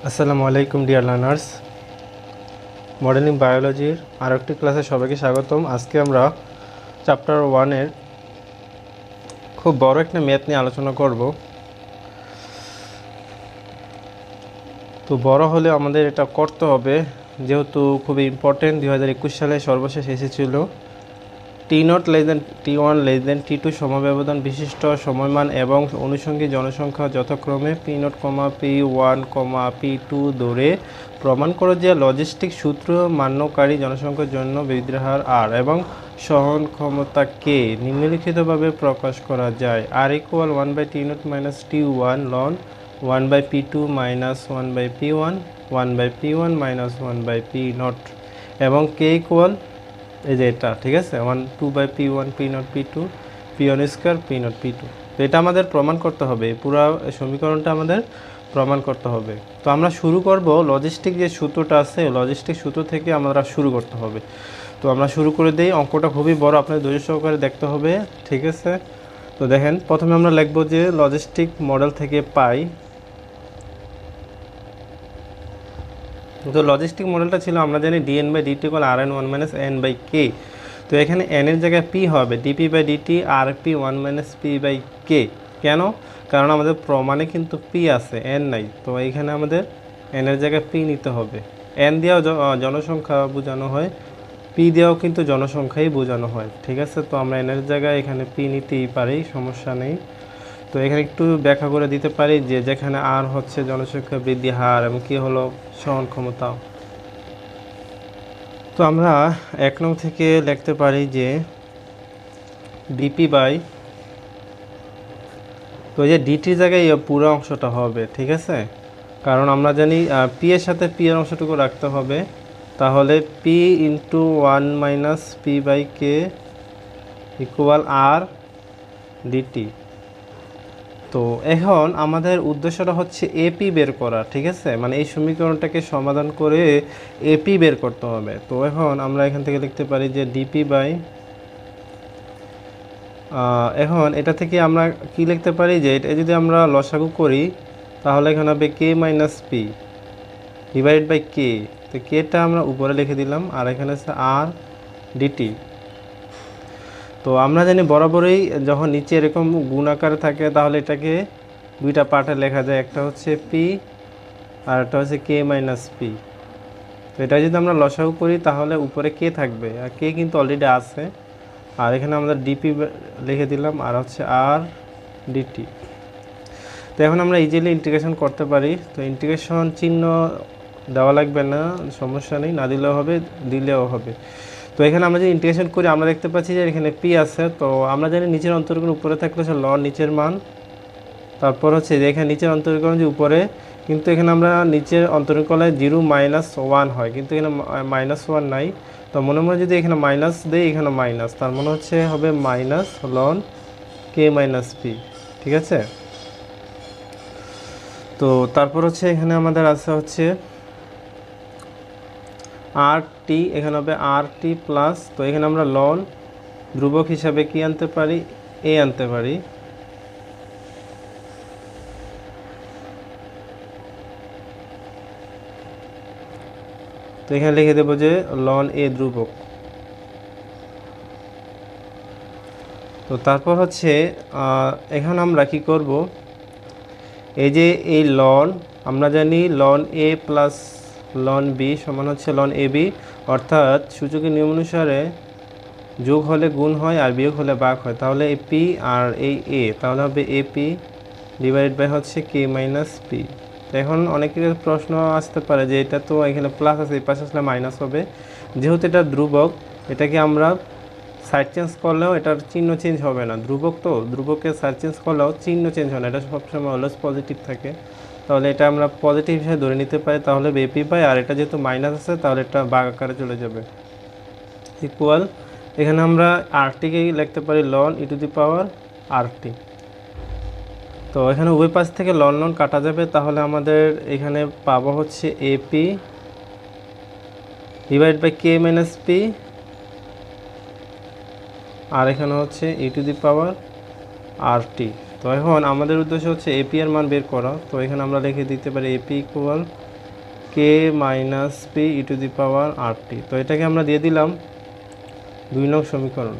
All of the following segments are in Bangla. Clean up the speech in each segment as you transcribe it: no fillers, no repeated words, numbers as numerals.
আসসালামু আলাইকুম ডিয়ার লার্নার্স, মডেলিং বায়োলজির আরেকটি ক্লাসে সবাইকে স্বাগতম। আজকে আমরা চ্যাপ্টার 1-এর খুব বড় একটা ম্যাথ নিয়ে আলোচনা করব। তো বড় হলে আমাদের এটা করতে হবে, যেহেতু খুবই ইম্পর্টেন্ট। 2021 সালে সর্বশেষ এসেছিল T0 less than T1 less than T2 সমব্যবধান বিশিষ্ট সময়মান এবং অনুষঙ্গিক জনসংখ্যা যথাক্রমে P0, P1, P2 ধরে প্রমাণ করো যে লজিস্টিক সূত্র মান্যকারী জনসংখ্যার জন্য বৃদ্ধির হার R এবং সহন ক্ষমতা K নিম্নলিখিতভাবে প্রকাশ করা যায়। R equal 1/T0 minus T1 ln 1/P2 minus 1/P1 1/P1 minus 1/P0 এবং K equal এই যে এটা, ঠিক আছে, 2/P1 P0 P2 P1 square P0 P2। তো এটা আমাদের প্রমাণ করতে হবে, পুরো সমীকরণটা আমাদের প্রমাণ করতে হবে। তো আমরা শুরু করব লজিস্টিক যে সূত্রটা আছে, লজিস্টিক সূত্র থেকে আমরা শুরু করতে হবে। তো আমরা শুরু করে দেই। অঙ্কটা খুবই বড়, আপনাদের ধৈর্য সহকারে দেখতে হবে, ঠিক আছে। তো দেখেন, প্রথমে আমরা লিখব যে লজিস্টিক মডেল থেকে পাই। তো লজিস্টিক মডেলটা ছিল, আমরা জানি dn/dt = rn 1 - n/k। তো এখানে n এর জায়গায় p হবে dp/dt rp 1 - p/k। কেন? কারণ আমাদের প্রমাণে কিন্তু p আছে, n নাই। তো এইখানে আমাদের n এর জায়গায় p নিতে হবে। n দিয়েও জনসংখ্যা বোঝানো হয়, p দিয়েও কিন্তু জনসংখ্যাই বোঝানো হয়, ঠিক আছে। তো আমরা n এর জায়গায় এখানে p নিতেই পারি, সমস্যা নেই। তো এখানে একটু ব্যাখ্যা করে দিতে পারি যে যেখানে আর হচ্ছে জনসংখ্যা বৃদ্ধি হার এবং কি হলো সহন ক্ষমতা। তো আমরা 1 নং থেকে লিখতে পারি যে ডিপি বাই, তো এই যে ডিটির জায়গায় পুরো অংশটা হবে, ঠিক আছে। কারণ আমরা জানি পি এর সাথে পি এর অংশটুকু রাখতে হবে, তাহলে পি ইন্টু 1 - p/k ইকুয়াল আর ডিটি। তো এখন আমাদের উদ্দেশ্যটা হচ্ছে এপি বের করা, ঠিক আছে। মানে এই সমীকরণটাকে সমাধান করে এপি বের করতে হবে। তো এখন আমরা এখান থেকে লিখতে পারি যে ডিপি বাই, এখন এটা থেকে আমরা কি লিখতে পারি যে এটা যদি আমরা লসাগু করি তাহলে এখানে হবে কে মাইনাস পি ডিভাইড বাই কে। তো কেটা আমরা উপরে লিখে দিলাম, আর এখানে আছে আর ডিটি। তো আমরা জানি বরাবরই যখন নিচে এরকম গুণ আকারে থাকে তাহলে এটাকে দুইটা পার্টে লেখা যায়, একটা হচ্ছে পি আর একটা হচ্ছে কে মাইনাস পি। তো এটা যদি আমরা লসাগু করি তাহলে উপরে কে থাকবে, আর কে কিন্তু অলরেডি আছে, আর এখানে আমরা ডিপি লিখে দিলাম, আর হচ্ছে আর ডিটি। তো এখন আমরা ইজিলি ইন্টিগ্রেশন করতে পারি। তো ইন্টিগ্রেশন চিহ্ন দেওয়া লাগবে না, সমস্যা নেই, না দিলেও হবে, দিলেও হবে। তো এখানে আমরা যে ইন্টিগ্রেশন করি আমরা দেখতে পাচ্ছি যে এখানে পি আছে। তো আমরা জানি নিচের অন্তরীকরণ উপরে থাকলে হচ্ছে লন নিচের মান, তারপর হচ্ছে যে এখানে নিচের অন্তরীকরণ যে উপরে, কিন্তু এখানে আমরা নিচের অন্তরীকরণে 0 - 1 হয়, কিন্তু এখানে -1 নাই। তো মনে মনে যদি এখানে মাইনাস দেই, এখানে মাইনাস, তার মনে হচ্ছে হবে মাইনাস লন কে মাইনাস পি, ঠিক আছে। তো তারপর হচ্ছে এখানে আমাদের আছে হচ্ছে আর টি, এখানে হবে আর টি প্লাস, তো এখানে আমরা লন ধ্রুবক হিসাবে কি আনতে পারি, এ আনতে পারি। তো এখানে লিখে দেবো যে লন এ ধ্রুবক। তো তারপর হচ্ছে এখন আমরা কি করব, এই যে এই লন, আমরা জানি লন এ প্লাস লন বি সমান হচ্ছে লন এ বি, অর্থাৎ সূচকের নিয়ম অনুসারে যোগ হলে গুণ হয় আর বিয়োগ হলে ভাগ হয়। তাহলে এই পি আর এই এ, তাহলে হবে এ পি ডিভাইড বাই হচ্ছে কে মাইনাস পি। তো এখন অনেকের প্রশ্ন আসতে পারে যে এটা তো এখানে প্লাস আছে, এই পাশে আসলে মাইনাস হবে। যেহেতু এটা ধ্রুবক, এটাকে আমরা সাইড চেঞ্জ করলেও এটার চিহ্ন চেঞ্জ হবে না। ধ্রুবক, তো ধ্রুবকের সাইড চেঞ্জ করলেও চিহ্ন চেঞ্জ হয় না, এটা সবসময় অলওয়েজ পজিটিভ থাকে। তাহলে এটা আমরা পজিটিভ হিসেবে ধরে নিতে পারি। তাহলে এপি পাই, আর এটা যেহেতু মাইনাস আছে তাহলে এটা ভাগ আকারে চলে যাবে, ইকুয়াল এখানে আমরা আরটিকে লিখতে পারি লন E to the power RT. তো এখানে উভয় পাশ থেকে লন লন কাটা যাবে, তাহলে আমাদের এখানে পাবো হচ্ছে AP divide by K minus p, আর এখানে হচ্ছে ই টু দি পাওয়ার আরটি। তো এখন আমাদের উদ্দেশ্য হচ্ছে এপি এর মান বের করা। তো এখানে আমরা লিখে দিতে পারি AP equal K minus P E to the power R t. তো এটাকে আমরা দিয়ে দিলাম 2 নং সমীকরণ।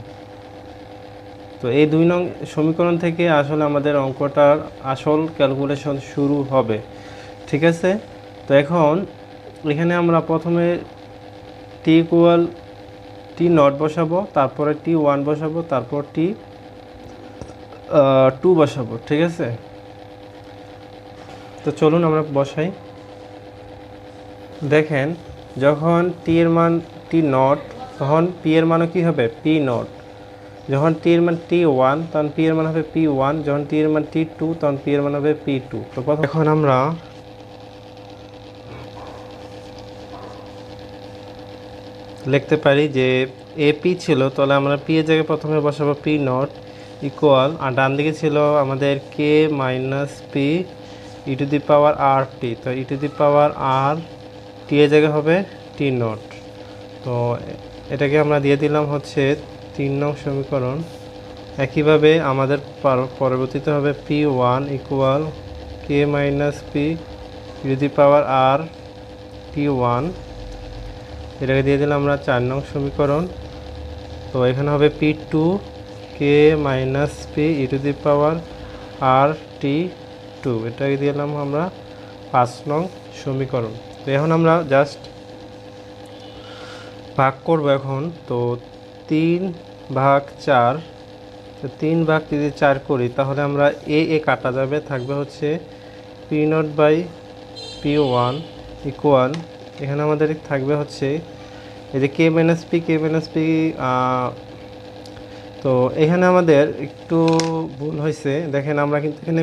তো এই 2 নং সমীকরণ থেকে আসলে আমাদের অঙ্কটার আসল ক্যালকুলেশন শুরু হবে, ঠিক আছে। তো এখন এখানে আমরা প্রথমে টি ইকুয়াল টি নট বসাবো, তারপরে টি ওয়ান বসাবো, তারপর টি টু বসাবো, ঠিক আছে। তো চলুন আমরা বসাই। দেখেন যখন টি এর মান টি নট, তখন পি এর মানও কী হবে? P not. যখন টি এর মান টি ওয়ান, তখন পি এর মান হবে পি ওয়ান। যখন টি এর মান টি টু, তখন পি এর মান হবে পি টু। তো এখন আমরা লিখতে পারি যে এপি ছিল, তাহলে আমরা পি এর জায়গায় প্রথমে বসাবো পি নট ইকুয়াল, আর ডান দিকে ছিল আমাদের k minus P E to the power R t. তো ই টু দি পাওয়ার আর টি এর জায়গায় হবে টি নট। তো এটাকে আমরা দিয়ে দিলাম হচ্ছে 3 নং সমীকরণ। একইভাবে আমাদের পরবর্তীতে হবে P one equal K minus P E to the power R T one. এটাকে দিয়ে দিলাম আমরা 4 নং সমীকরণ। তো এখানে হবে P two K minus P E to the power R T two. এটাকে দিলাম আমরা 5 নং সমীকরণ। তো এখন আমরা জাস্ট ভাগ করব এখন। তো 3/4, তো 3 ভাগ যদি 4 করি তাহলে আমরা এ কাটা যাবে, থাকবে হচ্ছে P naught by P one equal, এখানে আমাদের থাকবে হচ্ছে এই যে কে মাইনাস পি। তো এখানে আমাদের একটু ভুল হয়েছে, দেখেন আমরা কিন্তু এখানে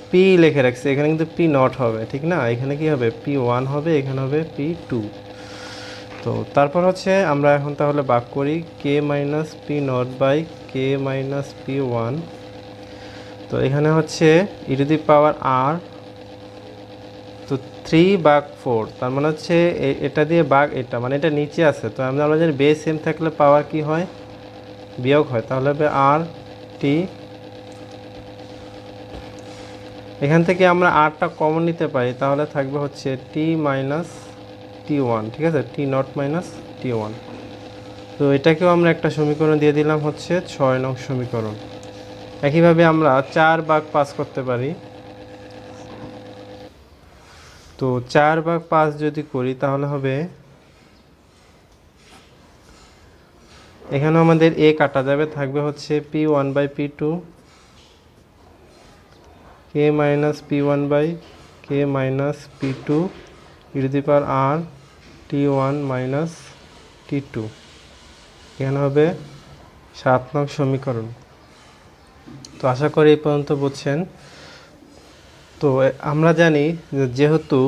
পি লিখে রাখছি, এখানে কিন্তু পি নট হবে, ঠিক না। এখানে কি হবে? পি ওয়ান হবে, এখানে হবে পি টু। তো তারপর হচ্ছে আমরা এখন তাহলে ভাগ করি k minus P naught by K minus P one. তো এখানে হচ্ছে ই টু দি পাওয়ার আর, তো 3/4, তার মানে হচ্ছে এটা দিয়ে ভাগ এটা, মানে এটা নিচে আছে। তো আমরা জানি বেস সেম থাকলে পাওয়ার কি হয়? বিয়োগ হয়। তাহলে হবে আর টি। এখান থেকে আমরা আরটা কমন নিতে পারি, তাহলে থাকবে হচ্ছে টি মাইনাস টি ওয়ান, ঠিক আছে, টি নট মাইনাস টি ওয়ান। তো এটাকেও আমরা একটা সমীকরণ দিয়ে দিলাম হচ্ছে 6 নং সমীকরণ। একইভাবে আমরা 4/5 করতে পারি। তো 4/5 যদি করি তাহলে হবে, এখানে আমাদের এ কাটা যাবে, থাকবে হচ্ছে P one by P two K minus P one by K minus P two E to the power R T one minus T two. এখানে হবে 7 নং সমীকরণ। তো আশা করি এই পর্যন্ত বুঝছেন। তো আমরা জানি যেহেতু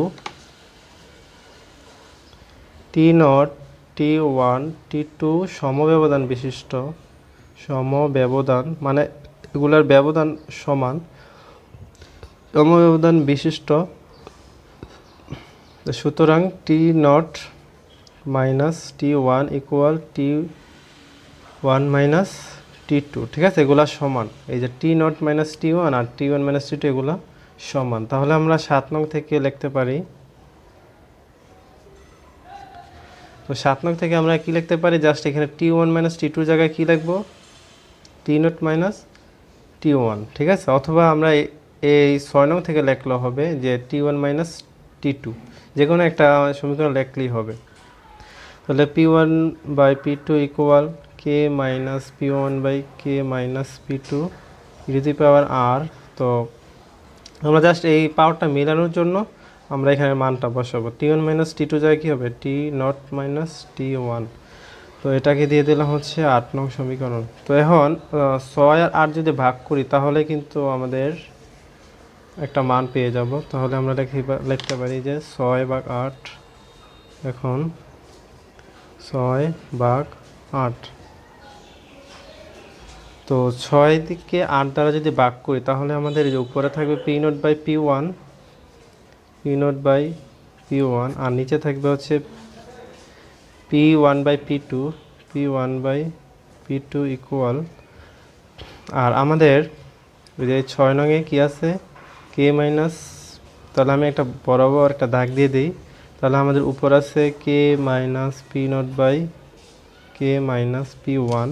t naught t one t two সমব্যবধান বিশিষ্ট, সমব্যবধান মানে এগুলার ব্যবধান সমান, সমব্যবধান বিশিষ্ট, সুতরাং টি নট মাইনাস টি one equal t one minus টি টু, ঠিক আছে, এগুলা সমান। এই যে টি নট মাইনাস টি ওয়ান আর টি ওয়ান মাইনাস টি টু এগুলা সমান। তাহলে আমরা 7 নং থেকে লিখতে পারি। তো 7 নং থেকে আমরা কি লিখতে পারি? জাস্ট এখানে টি ওয়ান মাইনাস টি টুর জায়গায় কী লিখবো? টি নট মাইনাস টি ওয়ান, ঠিক আছে। অথবা আমরা এই 6 নং থেকে লিখলেও হবে যে টি ওয়ান মাইনাস টি টু, যে কোনো একটা সমীকরণ লিখলেই হবে। তাহলে p one by P two equal K minus P one by K minus P two E to the power r. তো আমরা জাস্ট এই পাওয়ারটা মেলানোর জন্য আমরা এখানে মানটা বসাবো। টি ওয়ান মাইনাস টি টু জায়গায় কী হবে? টি নট মাইনাস টি ওয়ান। তো এটাকে দিয়ে দিলাম হচ্ছে 8 নং সমীকরণ। তো এখন 6 আর 8 যদি ভাগ করি তাহলে কিন্তু আমাদের একটা মান পেয়ে যাব। তাহলে আমরা লিখতে পারি যে 6/8। এখন 6/8। তো 6 দিকে 8 দ্বারা যদি ভাগ করি তাহলে আমাদের এই যে উপরে থাকবে p naught by P one, P naught by P one, আর নিচে থাকবে হচ্ছে P one by P two, P one by P two equal, আর আমাদের ওই যে 6 নংয়ে কী আছে? কে মাইনাস তাহলে আমি একটা বরাবর একটা দাগ দিয়ে দিই। তাহলে আমাদের উপর আছে k minus P naught by K minus P one,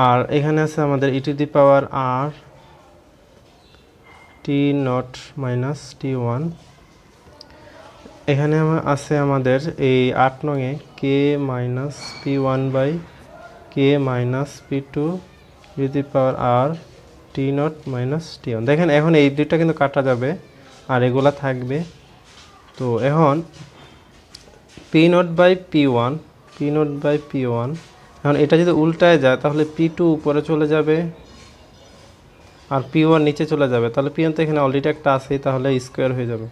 আর এখানে আছে আমাদের e to the power R T naught minus T one. এখানে আছে আমাদের এই 8 নংয়ে k minus P one by K minus P two E to the power R T naught minus T one. দেখেন এখন এই দুইটা কিন্তু কাটা যাবে আর এগুলা থাকবে। তো এখন P naught by P one, P naught by P one, এখন এটা যদি উল্টায় যায় তাহলে পি টু উপরে চলে যাবে আর পি ওয়ান নিচে চলে যাবে। তাহলে পি ওয়ান তো এখানে অলরেডি একটা আছেই, তাহলে স্কোয়ার হয়ে যাবে।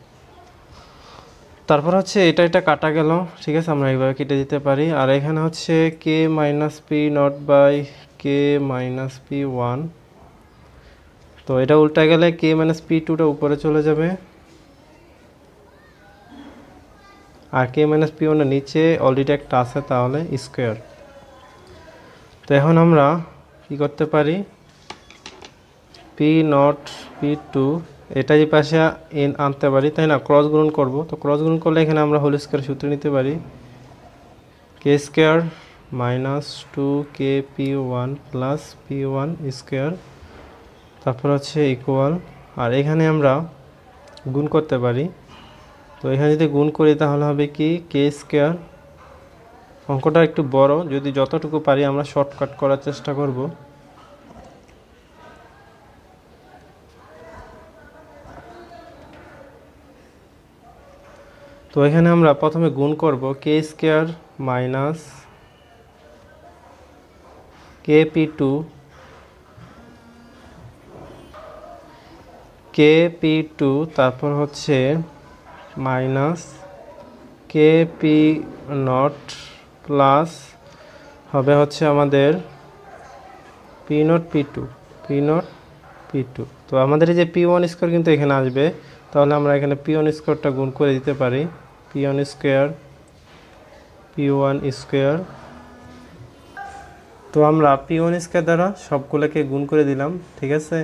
তারপর হচ্ছে এটা কাটা গেল, ঠিক আছে, আমরা এইভাবে কেটে দিতে পারি। আর এখানে হচ্ছে k minus P naught by K minus P one, তো এটা উল্টা গেলে কে মাইনাস পি টুটা উপরে চলে যাবে আর কে মাইনাস পি ওয়ানের নিচে অলরেডি একটা আছে, তাহলে স্কোয়ার। তো এখন আমরা কি করতে পারি, পি নট পি টু এটা এই পাশে আনতে পারি, তাই না, ক্রস গুণন করব। তো ক্রস গুণন করলে এখানে আমরা হোল স্কোয়ার সূত্র নিতে পারি, k square minus two k p one plus P one square, তারপর হচ্ছে ইকুয়াল। আর এখানে আমরা গুণ করতে পারি, তো এখানে যদি গুণ করি তাহলে হবে কি কে স্কোয়ার, অঙ্কটা একটু বড়, যদি যতটুকু পারি আমরা শর্টকাট করার চেষ্টা করব। তো এখানে আমরা প্রথমে গুণ করব k square minus k p two, k p two, তারপর হচ্ছে minus k p naught plus হবে হচ্ছে আমাদের P naught P two, P naught P two. তো আমাদের এই যে পি ওয়ান স্কোয়ার কিন্তু এখানে আসবে, তাহলে আমরা এখানে পি ওয়ান স্কোয়ারটা গুণ করে দিতে পারি, P one square P one square. তো আমরা পি ওয়ান স্কোয়ার দ্বারা সবগুলোকে গুণ করে দিলাম, ঠিক আছে।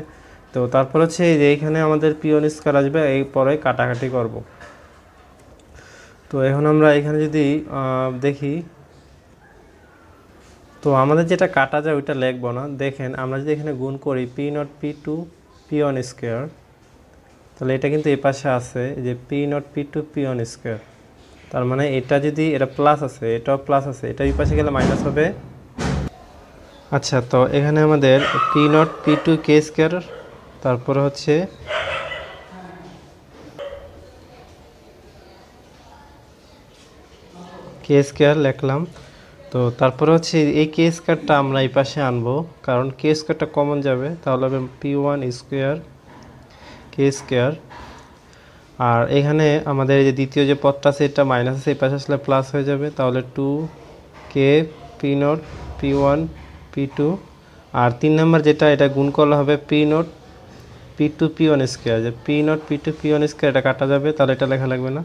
তো তারপর হচ্ছে এই যে এইখানে আমাদের পি ওয়ান স্কোয়ার আসবে, এই পরে কাটাকাটি করব। তো এখন আমরা এখানে যদি দেখি, তো আমাদের যেটা কাটা যায় ওইটা লিখবো না। দেখেন আমরা যদি এখানে গুণ করি P naught P two P one square, তাহলে এটা কিন্তু এই পাশে আছে যে P naught P two P one square, তার মানে এটা যদি এটা প্লাস আছে এটাও প্লাস আছে, এটা এই পাশে গেলে মাইনাস হবে। আচ্ছা, তো এখানে আমাদের P naught P two K square, তারপরে হচ্ছে কে স্কোয়ার লিখলাম। তো তারপরে হচ্ছে এই কে স্কোয়ারটা আমরা এই পাশে আনবো, কারণ কে স্কোয়ারটা কমন যাবে, তাহলে হবে P one square k square. আর এখানে আমাদের এই যে দ্বিতীয় যে পদটা আছে এটা মাইনাস আছে, এই পাশে আসলে প্লাস হয়ে যাবে, তাহলে two k p naught P one P two. আর 3 নম্বর যেটা, এটা গুণ করলে হবে P naught P two P one square, যে P naught P two P one square, এটা কাটা যাবে, তাহলে এটা লেখা লাগবে না।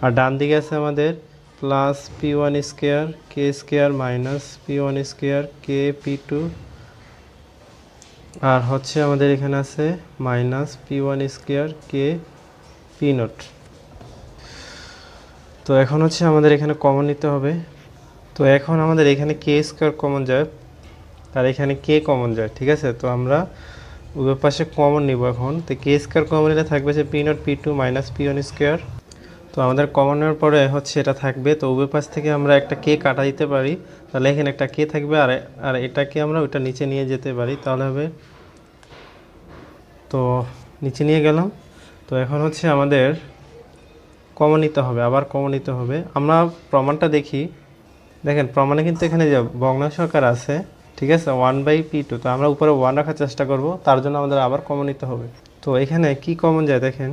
আর ডান দিকে আছে আমাদের plus P one square k square minus P one square k p two, আর হচ্ছে আমাদের এখানে আছে minus P one square k p naught. তো এখন হচ্ছে আমাদের এখানে কমন নিতে হবে। তো এখন আমাদের এখানে কে স্কোয়ার কমন যায়, তার এখানে কে কমন যায়, ঠিক আছে। তো আমরা উভয় পাশে কমন নিব এখন। তো কে স্কোয়ার কমন নিলে থাকবে যে P naught P two minus P one square. তো আমাদের কমন নেওয়ার পরে হচ্ছে এটা থাকবে, তো উভয় পাশ থেকে আমরা একটা কে কাটা দিতে পারি, তাহলে এখানে একটা কে থাকবে আর এটাকে আমরা ওইটা নিচে নিয়ে যেতে পারি, তাহলে হবে, তো নিচে নিয়ে গেলাম। তো এখন হচ্ছে আমাদের কমন নিতে হবে, আবার কমন নিতে হবে। আমরা প্রমাণটা দেখি, দেখেন প্রমাণে কিন্তু এখানে যে ভগ্নাংশ আকার আছে, ঠিক আছে, 1/p2, তো আমরা উপরে 1 রাখার চেষ্টা করব, তার জন্য আমাদের আবার কমন নিতে হবে। তো এখানে কি কমন যায় দেখেন,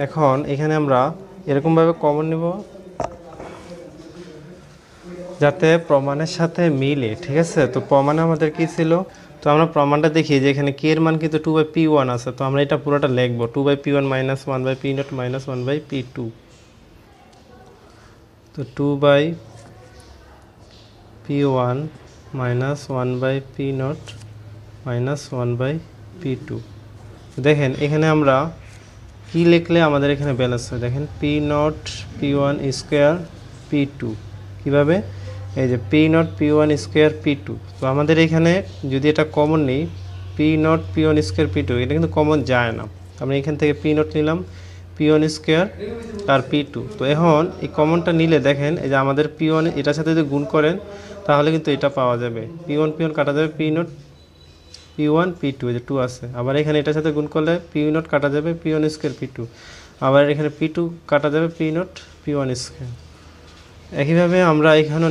এখন এখানে আমরা এরকমভাবে কমন নিব যাতে প্রমাণের সাথে মিলে, ঠিক আছে। তো প্রমাণে আমাদের কি ছিল, তো আমরা প্রমাণটা দেখি যে এখানে কে এর মান কিন্তু 2/p1 আছে, তো আমরা এটা পুরোটা লিখবো 2/p1 minus 1/p0 minus 1/p2। তো 2/p1 minus 1/p0 minus 1/p2। দেখেন এখানে আমরা কি লিখলে আমাদের এখানে ব্যালেন্স হয়, দেখেন P naught P one square P two. কীভাবে, এই যে P naught P one square P two. তো আমাদের এখানে যদি এটা কমন নিই, P naught P one square P two, এটা কিন্তু কমন যায় না। আমরা এখান থেকে পি নট নিলাম, পি ওয়ান স্কোয়ার আর পি টু। তো এখন এই কমনটা নিলে দেখেন এই যে আমাদের পি ওয়ান এটার সাথে যদি গুণ করেন তাহলে কিন্তু এটা পাওয়া যাবে, পি ওয়ান কাটা যাবে, P naught P one P two, এই যে টু আছে। আবার এখানে এটার সাথে গুণ করলে পি নট কাটা যাবে, P one square P two. আবার এখানে পি টু কাটা যাবে, P naught P one square. একইভাবে আমরা এখানে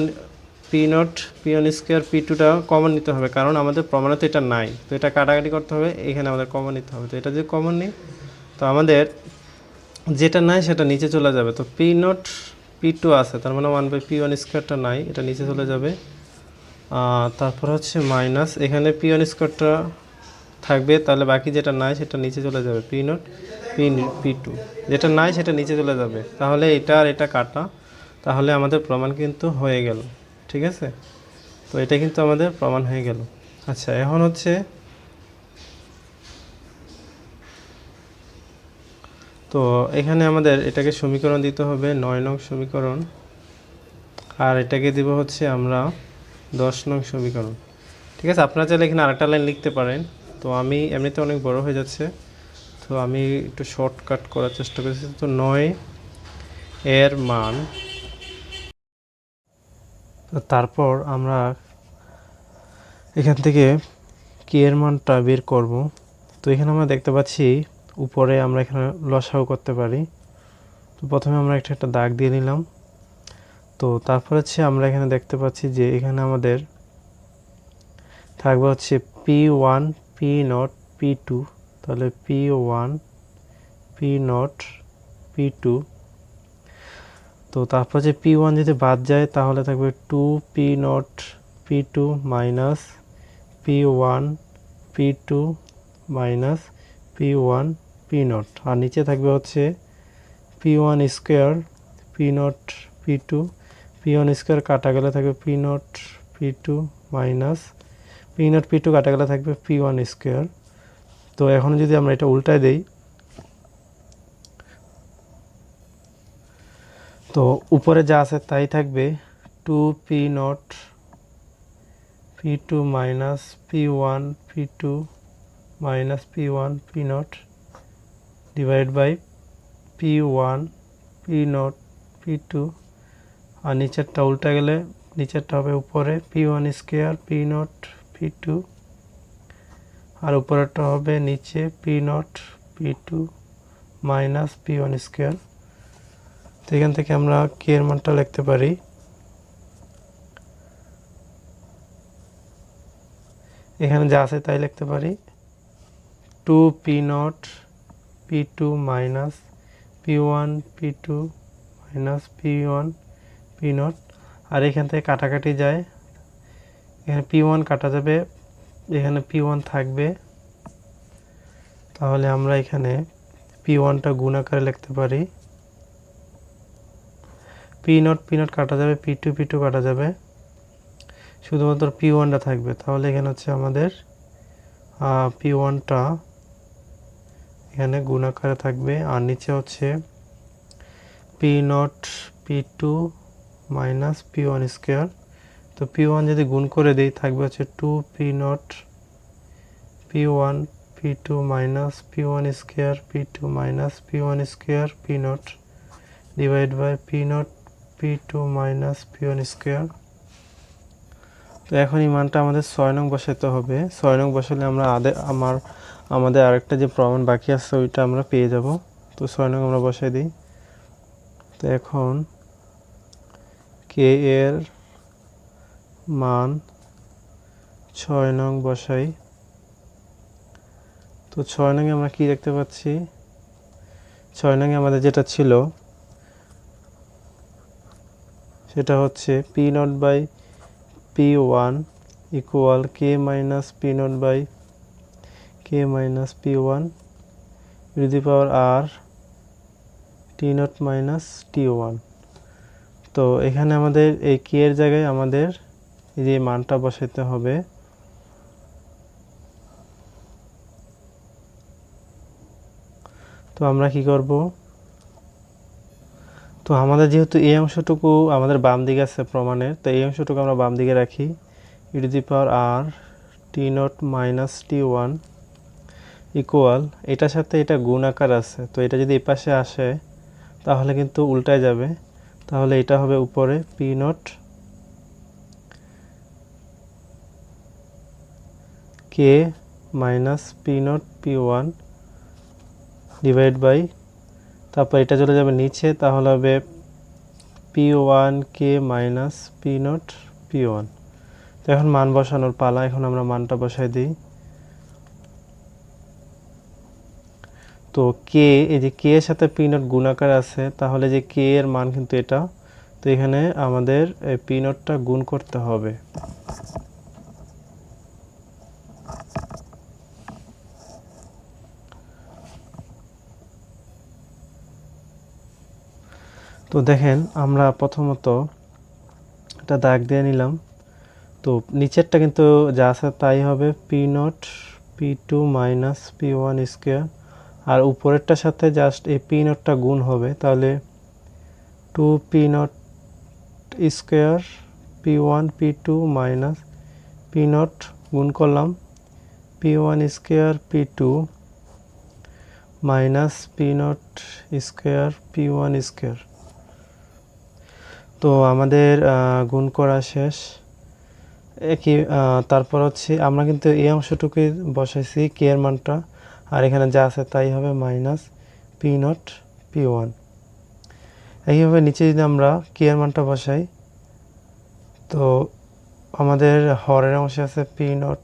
P naught P one square P টুটা কমন নিতে হবে, কারণ আমাদের প্রমাণে তো এটা নাই, তো এটা কাটাকাটি করতে হবে, এখানে আমাদের কমন নিতে হবে। তো এটা যদি কমন নিই তো আমাদের যেটা নাই সেটা নিচে চলে যাবে। তো পি নট পি টু আছে, তার মানে 1/p1 স্কোয়ারটা নাই, এটা নিচে চলে যাবে। তারপর হচ্ছে মাইনাস, এখানে p1 স্কোয়ারটা থাকবে, তাহলে বাকি যেটা নাই সেটা নিচে চলে যাবে, পি নট পি টু, যেটা নাই সেটা নিচে চলে যাবে। তাহলে এটা আর এটা কাটা, তাহলে আমাদের প্রমাণ কিন্তু হয়ে গেল। ঠিক আছে, তো এটা কিন্তু আমাদের প্রমাণ হয়ে গেল। আচ্ছা, এখন হচ্ছে তো এখানে আমাদের এটাকে সমীকরণ দিতে হবে 9 নং সমীকরণ, আর এটাকে দিব হচ্ছে আমরা 10 নং সমীকরণ। ঠিক আছে, আপনারা চাইলে এখানে আরেকটা লাইন লিখতে পারেন। তো আমি এমনিতে অনেক বড় হয়ে যাচ্ছে, তো আমি একটু শর্টকাট করার চেষ্টা করেছি। তো 9 এর মান, তারপর আমরা এখান থেকে কে এর মানটা বের করব। তো এখানে আমরা দেখতে পাচ্ছি উপরে আমরা এখানে লসাগু করতে পারি। তো প্রথমে আমরা একটা দাগ দিয়ে নিলাম। তো তারপর হচ্ছে আমরা এখানে দেখতে পাচ্ছি যে এখানে আমাদের থাকবে হচ্ছে P one P naught P two, তাহলে p one P naught P two. তো তারপর হচ্ছে পি ওয়ান যদি বাদ যায় তাহলে থাকবে two P naught P two minus P one P two minus P one P naught, আর নিচে থাকবে হচ্ছে P one square P naught P two, P one square কাটা গেলে থাকবে p naught P two minus P naught P two কাটা গেলে থাকবে পি ওয়ান স্কোয়ার। তো এখন যদি আমরা এটা উল্টায় দেই, তো উপরে যা আছে তাই থাকবে, two P naught P two minus P one P two minus P one P naught divide by P one P naught P two, আর নিচেরটা উল্টা গেলে নিচেরটা হবে উপরে p one square P naught P two, আর উপরেরটা হবে নিচে p naught P two minus P one square. তো এখান থেকে আমরা কে এর মানটা লিখতে পারি, এখানে যা আছে তাই লিখতে পারি, two P naught P two minus P one P two minus P one P naught. আর এখান থেকে কাটাকাটি যায়, এখানে পি ওয়ান কাটা যাবে, এখানে পি ওয়ান থাকবে, তাহলে আমরা এখানে পি ওয়ানটা গুণ আকারে লিখতে পারি, পি নট কাটা যাবে, পি টু কাটা যাবে, শুধুমাত্র পি ওয়ানটা থাকবে। তাহলে এখানে হচ্ছে আমাদের পি ওয়ানটা এখানে গুণ আকারে থাকবে, আর নিচে হচ্ছে P naught P two minus P one square. তো পি ওয়ান যদি গুণ করে দিই থাকবে হচ্ছে two P naught P one P two minus P one square P two minus P one square P naught divide by P naught P two minus P one square. তো এখন এই মানটা আমাদের 6 নং বসাতে হবে। 6 নং বসালে আমরা আমাদের আরেকটা যে প্রমাণ বাকি আছে ওইটা আমরা পেয়ে যাব। তো 6 নং আমরা বসাই দিই। তো এখন কে এর মান 6 নং বসাই। তো 6 নং আমরা কি দেখতে পাচ্ছি, 6 নং আমাদের যেটা ছিল সেটা হচ্ছে P naught by P one equal K minus P naught by K minus P one to the power R T naught minus T one. তো এখানে আমাদের এই কে এর জায়গায় আমাদের এই যে মানটা বসাইতে হবে। তো আমরা কি করব, তো আমাদের যেহেতু এই অংশটুকু আমাদের বাম দিকে আছে প্রমাণের, তো এই অংশটুকু আমরা বাম দিকে রাখি। E to the power R T naught minus T one equal, এটার সাথে এটা গুণ আকার আছে, তো এটা যদি এই পাশে আসে তাহলে কিন্তু উল্টায় যাবে। তাহলে এটা হবে উপরে P naught K minus P naught P one divide by, তারপর এটা চলে যাবে নিচে, তাহলে হবে P one K minus P naught P one. তো এখন মান বসানোর পালা, এখন আমরা মানটা বসাই দিই। তো কে, এই যে কে এর সাথে পি নট গুণাকার আছে, তাহলে যে কে এর মান কিন্তু এটা, তো এখানে আমাদের পি নটটা গুণ করতে হবে। তো দেখেন আমরা প্রথমত একটা দাগ দিয়ে নিলাম। তো নিচেরটা কিন্তু যা আছে তাই হবে P naught P two minus P one square, আর উপরেরটার সাথে জাস্ট এই পি নটটা গুণ হবে, তাহলে two P naught square P one P two minus P naught গুণ করলাম p one square P two minus P naught square P one square. তো আমাদের গুণ করা শেষ। একই তারপর হচ্ছে আমরা কিন্তু এই অংশটুকুই বসাইছি কে এর মানটা, আর এখানে যা আছে তাই হবে minus P naught P one. এইভাবে নিচে যদি আমরা কে এর মানটা বসাই, তো আমাদের হরের অংশে আছে P naught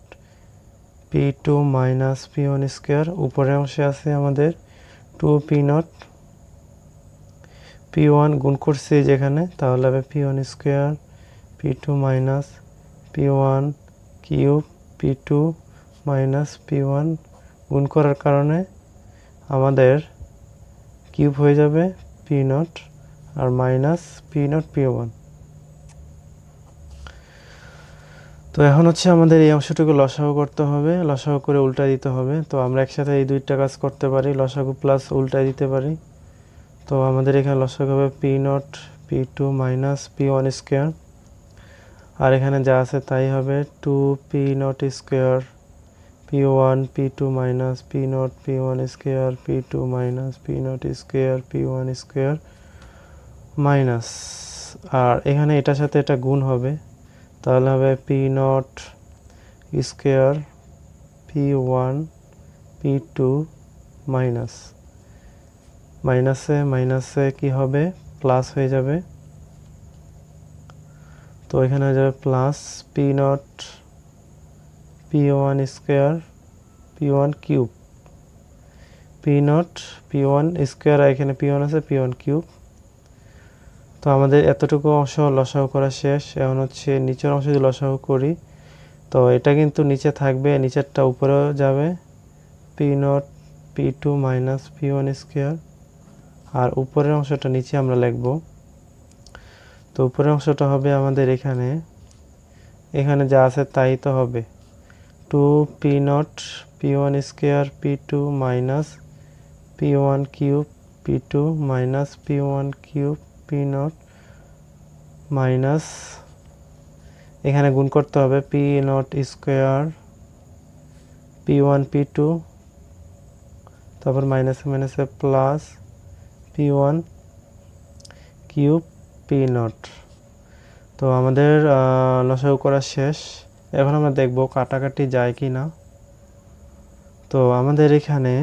P two minus P one square, উপরের অংশে আছে আমাদের two P naught P one গুণ করছি যেখানে, তাহলে হবে P one square P two minus P one cube P two minus P one গুণ করার কারণে আমাদের কিউব হয়ে যাবে পি নট আর minus P naught P one. তো এখন হচ্ছে আমাদের এই অংশটুকু লসাগু করতে হবে, লসাগু করে উল্টা দিতে হবে। তো আমরা একসাথে এই দুইটা কাজ করতে পারি, লসাগু প্লাস উল্টায় দিতে পারি। তো আমাদের এখানে লসাগু হবে P naught P two minus P one square, আর এখানে যা আছে তাই হবে two P naught square P one P two minus P naught P one square P two minus P naught square P one square minus, আর এখানে এটার সাথে এটা গুণ হবে, তাহলে হবে P naught square P one P two minus, মাইনাসে মাইনাসে কি হবে প্লাস হয়ে যাবে। তো এখানে হয়ে যাবে plus p naught P one square P one cube P naught P one square, আর এখানে পি ওয়ান আছে পি ওয়ান কিউব। তো আমাদের এতটুকু অংশ লসাগু করা শেষ। এখন হচ্ছে নিচের অংশ যদি লসাগু করি, তো এটা কিন্তু নিচে থাকবে, নিচেরটা উপরেও যাবে P naught P two minus P one square, আর উপরের অংশটা নিচে আমরা লিখব। তো উপরের অংশটা হবে আমাদের এখানে, এখানে যা আছে তাই তো হবে two P naught P one square P two minus P one cube P two minus P one cube P naught minus, এখানে গুণ করতে হবে P naught square P one P two, তারপর মাইনাসে মাইনাসে plus P one cube P naught. তো আমাদের লসাগু করা শেষ। এখন আমরা দেখব কাটাকাটি যায় কি না। তো আমাদের এখানে,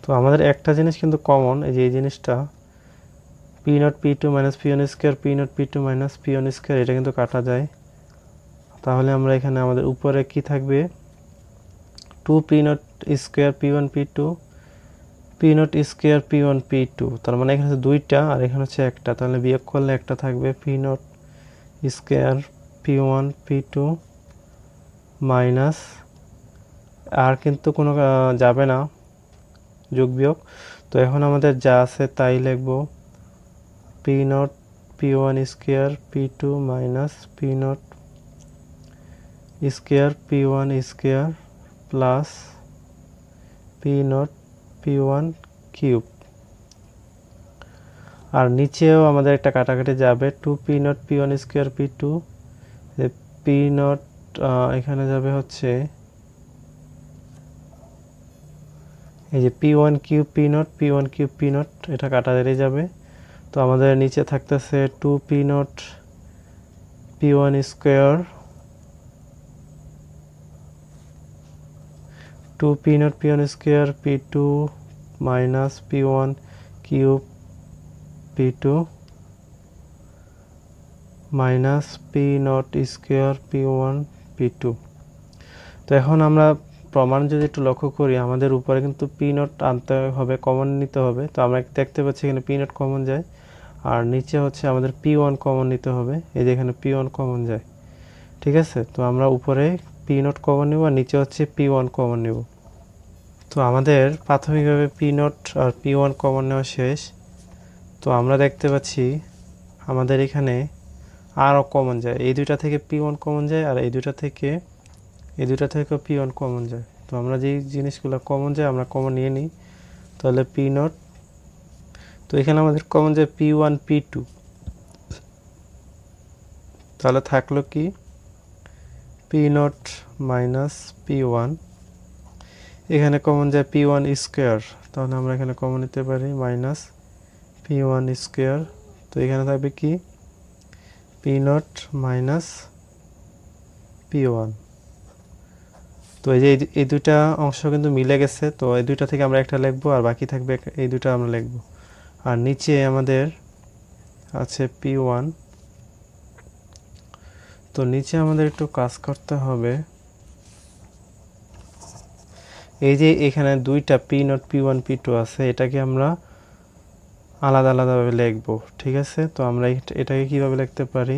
তো আমাদের একটা জিনিস কিন্তু কমন, এই যে এই জিনিসটা P naught P two minus P one square P naught P two minus P one square, এটা কিন্তু কাটা যায়। তাহলে আমরা এখানে আমাদের উপরে কি থাকবে two P naught square P one P two P naught square P one P two, তার মানে এখানে হচ্ছে দুইটা আর এখানে হচ্ছে একটা, তাহলে বিয়োগ করলে একটা থাকবে p naught square P one P two minus, আর কিন্তু কোনো যাবে না যোগ বিয়োগ। তো এখন আমাদের যা আছে তাই লিখব p naught P one square P two minus P naught square P one square plus p naught p1 cube. আর নিচেও আমাদের একটা কাটাকাটি যাবে, 2p0 p1 square p2, p0 এখানে যাবে হচ্ছে এই যে p1 cube p0, p1 cube p0, এটা কাটা দিলেই যাবে। তো আমাদের নিচে থাকতেছে 2p0 p1 square, 2p0 p1 square p2 minus p1 cube p2 minus p0 square p1 p2। তো এখন আমরা প্রমাণ যদি একটু লক্ষ্য করি, আমাদের উপরে কিন্তু p0 আনতে হবে, কমন নিতে হবে। তো আমরা দেখতে পাচ্ছি এখানে p0 কমন যায়, আর নিচে হচ্ছে আমাদের p1 কমন নিতে হবে, এই যে এখানে p1 কমন যায়। ঠিক আছে, তো আমরা উপরে p0 কমন নিব আর নিচে হচ্ছে p1 কমন নিব। তো আমাদের প্রাথমিকভাবে p0 আর p1 কমন নেওয়া শেষ। তো আমরা দেখতে পাচ্ছি আমাদের এখানে আরও কমন যায়, এই দুইটা থেকে p1 কমন যায়, আর এই দুইটা থেকে p1 কমন যায়। তো আমরা যেই জিনিসগুলো কমন যায় আমরা কমন নিয়ে নিই। তাহলে p0, তো এখানে আমাদের কমন যায় p1 p2, তাহলে থাকলো কি p0 মাইনাস p1। এখানে কমন যায় p1 স্কোয়ার, তাহলে আমরা এখানে কমন নিতে পারি মাইনাস p1 স্কোয়ার। তো এখানে থাকবে কি p0 মাইনাস p1। তো এই যে এই দুইটা অংশ কিন্তু মিলে গেছে, তো এই দুইটা থেকে আমরা একটা লিখবো আর বাকি থাকবে এই দুইটা আমরা লিখবো। আর নিচে আমাদের আছে p1, তো নিচে আমাদের একটু কাজ করতে হবে। এই যে এখানে দুইটা p0 p1 p2 আছে, এটাকে আমরা আলাদা আলাদাভাবে লিখবো। ঠিক আছে, তো আমরা এটাকে কিভাবে লিখতে পারি,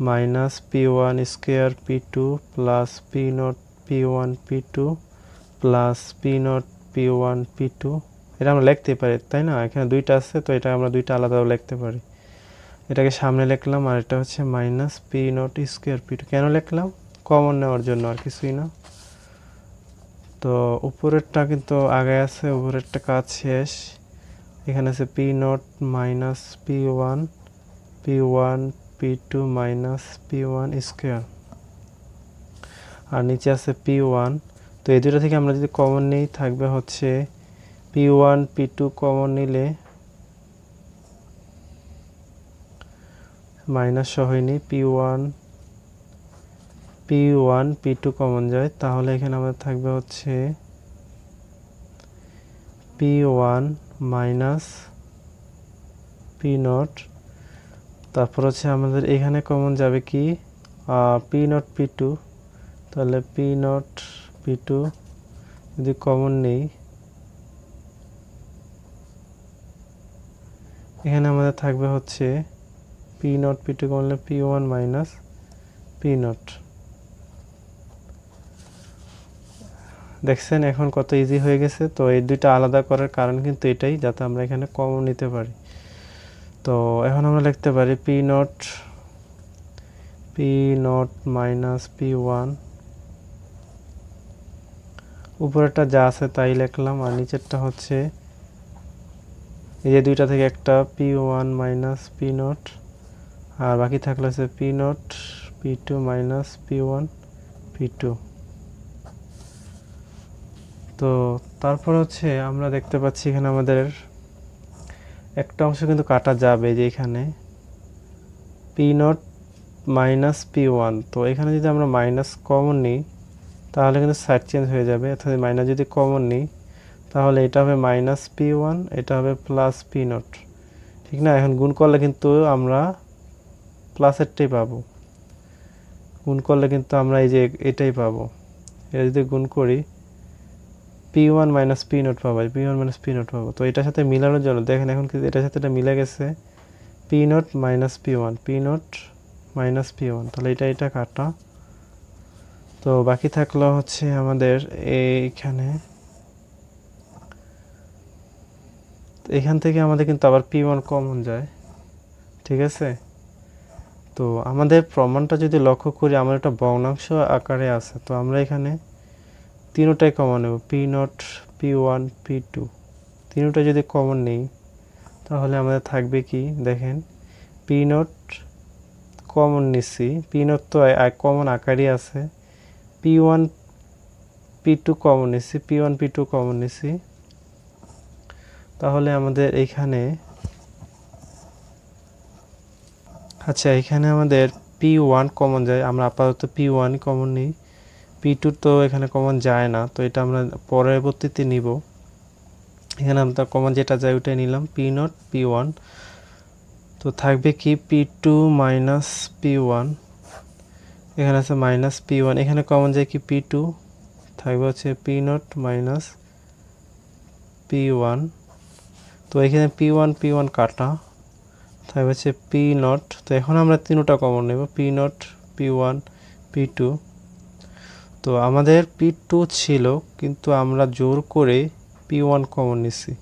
minus p1 square p2 plus p0 p1 p2 plus p0 p1 p2, এটা আমরা লিখতে পারি, তাই না? এখানে দুইটা আছে, তো এটা আমরা দুইটা আলাদাভাবে লিখতে পারি। এটাকে সামনে লিখলাম, আর এটা হচ্ছে মাইনাস p0 স্কোয়ার p2। কেন লিখলাম? কমন নেওয়ার জন্য, আর কিছুই না। তো উপরেরটা কিন্তু আগে আছে, উপরেরটা কাজ শেষ। এখানে আছে p0 minus p1 p1 p2 minus p1 square, আর নিচে আছে p1। তো এই দুটো থেকে আমরা যদি কমন নিই থাকবে হচ্ছে p1 p2 কমন নিলে মাইনাস সহইনি p1 p2 কমন যায়, তাহলে এখানে আমাদের থাকবে হচ্ছে p1 মাইনাস p0। তারপর হচ্ছে আমাদের এখানে কমন যাবে কি p0 p2, তাহলে p0 p2 যদি কমন নেই, এখানে আমাদের থাকবে হচ্ছে p0 p2 কমন নিলে p1 মাইনাস p0। দেখছেন এখন কত ইজি হয়ে গেছে। তো এই দুইটা আলাদা করার কারণ কিন্তু এটাই, যাতে আমরা এখানে কমন নিতে পারি। তো এখন আমরা লিখতে পারি p0 মাইনাস p1, উপরেরটা যা আছে তাই লিখলাম, আর নিচেরটা হচ্ছে এই যে দুইটা থেকে একটা p1 মাইনাস p0, আর বাকি থাকলে হচ্ছে p0 p2 minus p1 p2। তো তারপর হচ্ছে আমরা দেখতে পাচ্ছি এখানে আমাদের একটা অংশ কিন্তু কাটা যাবে, যে এখানে p0 মাইনাস p1। তো এখানে যদি আমরা মাইনাস কমন নিই তাহলে কিন্তু সাইড চেঞ্জ হয়ে যাবে, অর্থাৎ মাইনাস যদি কমন নিই তাহলে এটা হবে মাইনাস p1, এটা হবে প্লাস p0, ঠিক না? এখন গুণ করলে কিন্তু আমরা প্লাসেরটাই পাবো, গুণ করলে কিন্তু আমরা এই যে এটাই পাবো। এটা যদি গুণ করি p1 মাইনাস p0 পাবো, p1 মাইনাস p0 পাবো। তো এটার সাথে মিলানোর জন্য দেখেন এখন কিন্তু এটার সাথে এটা মিলে গেছে, p0 minus p1 p0 minus p1, তাহলে এটা কাটা। তো বাকি থাকলো হচ্ছে আমাদের এইখানে, এখান থেকে আমাদের কিন্তু আবার p1 কমন যায়। ঠিক আছে, তো আমাদের প্রমাণটা যদি লক্ষ্য করি আমার একটা ভগ্নাংশ আকারে আছে, তো আমরা এখানে তিনটাই কমন নেব, p0 P1 P2 তিনটা যদি কমন নেই তাহলে আমাদের থাকবে কি দেখেন P0 কমন নিছি P0 তো কমন আকারই আছে P1 P2 কমন নিছি P1 P2 কমন নিছি তাহলে আমাদের এখানে আচ্ছা এখানে আমাদের P1 কমন যায় আমরা আপাতত P1 কমন নিই P2 তো এখানে কমন যায় না তো এটা আমরা পরবর্তীতে নিব এখানে আমরা কমন যেটা যায় ওটাই নিলাম P0 P1 তো থাকবে কি P2 মাইনাস P1 এখানে আছে মাইনাস P1 এখানে কমন যায় কি P2 থাকবে হচ্ছে P0 মাইনাস P1 তো এখানে P1 P1 কাটা থাকবে হচ্ছে P0 তো এখন আমরা তিনটা কমন নেব P0 P1 P2 তো আমাদের P2 ছিল কিন্তু আমরা জোর করে P1 কমন নিছি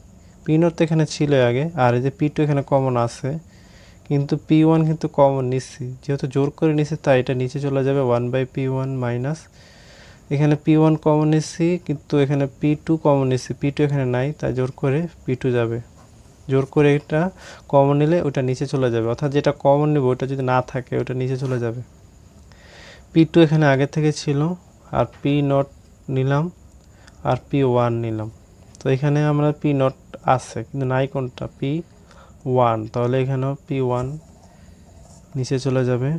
P0 তো এখানে ছিল আগে আর এই যে P2 এখানে কমন আছে কিন্তু P1 কিন্তু কমন নিছি যেহেতু জোর করে নিছি তাই এটা নিচে চলে যাবে 1/P1 মাইনাস এখানে P1 কমন নিছি কিন্তু এখানে P2 কমন নিছি P2 এখানে নাই তাই জোর করে P2 যাবে জোর করে এটা কমন নিলে ওটা নিচে চলে যাবে অর্থাৎ যেটা কমন নিব ওটা যদি না থাকে ওটা নিচে চলে যাবে P2 এখানে আগে থেকে ছিল আর P0 নিলাম আর P1 নিলাম তো এখানে আমরা P0 আছে কিন্তু নাই কোনটা P1 তাহলে এখানেও P1 নিচে চলে যাবে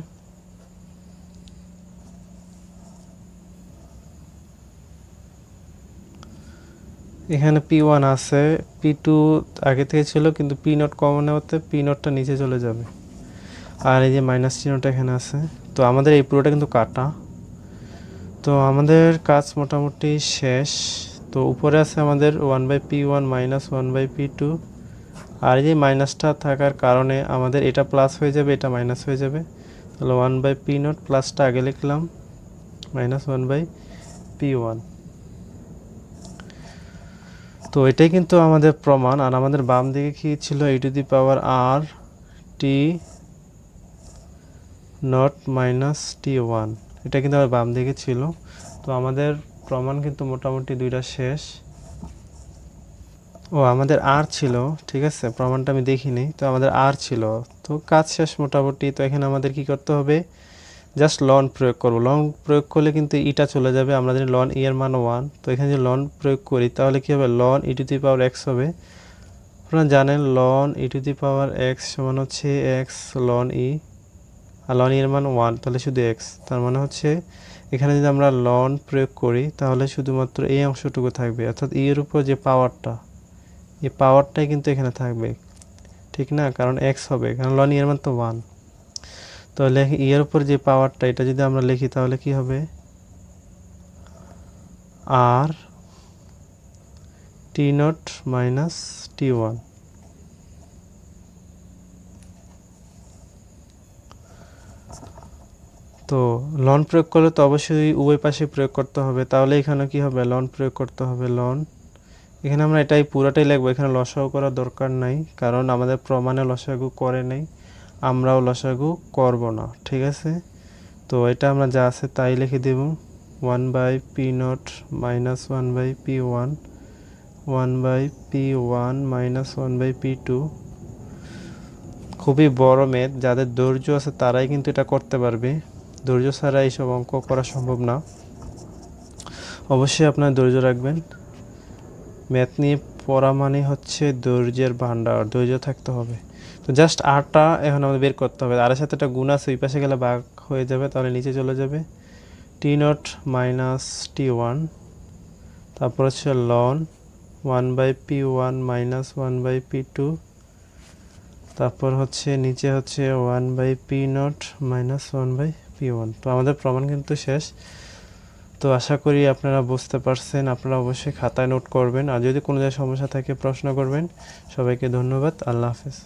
এখানে P1 আছে P2 আগে থেকে ছিল কিন্তু P0 কমন নেওয়াতে P0টা নিচে চলে যাবে আর এই যে মাইনাস চিহ্নটা এখানে আছে তো আমাদের এই পুরোটা কিন্তু কাটা তো আমাদের কাজ মোটামুটি শেষ তো উপরে আছে আমাদের 1/P1 মাইনাস 1/P2 আর এই যে মাইনাসটা থাকার কারণে আমাদের এটা প্লাস হয়ে যাবে এটা মাইনাস হয়ে যাবে তাহলে 1/P0 প্লাসটা আগে লিখলাম মাইনাস 1/P1 তো এটাই কিন্তু আমাদের প্রমাণ আর আমাদের বাম দিকে কি ছিল e⁻t0 মাইনাস t1 এটা কিন্তু আমার বাম দিকে ছিল তো আমাদের প্রমাণ কিন্তু মোটামুটি দুইটা শেষ ও আমাদের আর ছিল ঠিক আছে প্রমাণটা আমি দেখিনি তো আমাদের আর ছিল তো কাজ শেষ মোটামুটি তো এখানে আমাদের কি করতে হবে জাস্ট লন প্রয়োগ করব লন প্রয়োগ করলে কিন্তু ইটা চলে যাবে আমরা জানি লন ই এর মান 1 তো এখানে যদি লন প্রয়োগ করি তাহলে কি হবে লন e⁻x হবে আপনারা জানেন লন e⁻x সমান হচ্ছে x লন ই আর লন ই এর মান 1 তাহলে শুধু x তার মানে হচ্ছে এখানে যদি আমরা লন প্রয়োগ করি তাহলে শুধুমাত্র এই অংশটুকু থাকবে অর্থাৎ ই এর উপর যে পাওয়ারটা এই পাওয়ারটাই কিন্তু এখানে থাকবে ঠিক না কারণ x হবে কারণ লন ই এর মান তো 1 তাহলে ই এর উপর যে পাওয়ারটা এটা যদি আমরা লিখি তাহলে কি হবে আর t0 মাইনাস t1 তো লন প্রয়োগ করলে তো অবশ্যই উভয় পাশে প্রয়োগ করতে হবে তাহলে এখানে কি হবে লন প্রয়োগ করতে হবে লন এখানে আমরা এটাই পুরোটাই লিখব এখানে লসাগু করার দরকার নাই কারণ আমাদের প্রমাণে লসাগু করে নেই আমরাও লসাগু করব না ঠিক আছে তো এটা আমরা যা আছে তাই লিখে দেব 1/P0 minus 1/P1 1/P1 minus 1/P2 খুবই বড় ম্যাথ যাদের ধৈর্য আছে তারাই কিন্তু এটা করতে পারবে ধৈর্য ছাড়া এইসব অঙ্ক করা সম্ভব না অবশ্যই আপনারা ধৈর্য রাখবেন ম্যাথ নিয়ে পড়া মানে হচ্ছে ধৈর্যের ভান্ডার ধৈর্য থাকতে হবে তো জাস্ট আরটা এখন আমাদের বের করতে হবে আর এর সাথে একটা গুণ আছে ওই পাশে গেলে ভাগ হয়ে যাবে তাহলে নিচে চলে যাবে t0 মাইনাস t1 তারপর হচ্ছে লন 1/P1 মাইনাস 1/P2 তারপর হচ্ছে নিচে হচ্ছে 1/P0 মাইনাস 1/P1 তো আমাদের প্রমাণ কিন্তু শেষ তো আশা করি আপনারা বুঝতে পারছেন আপনারা অবশ্যই খাতায় নোট করবেন আর যদি কোনো জায়গায় সমস্যা থাকে প্রশ্ন করবেন সবাইকে ধন্যবাদ আল্লাহ হাফেজ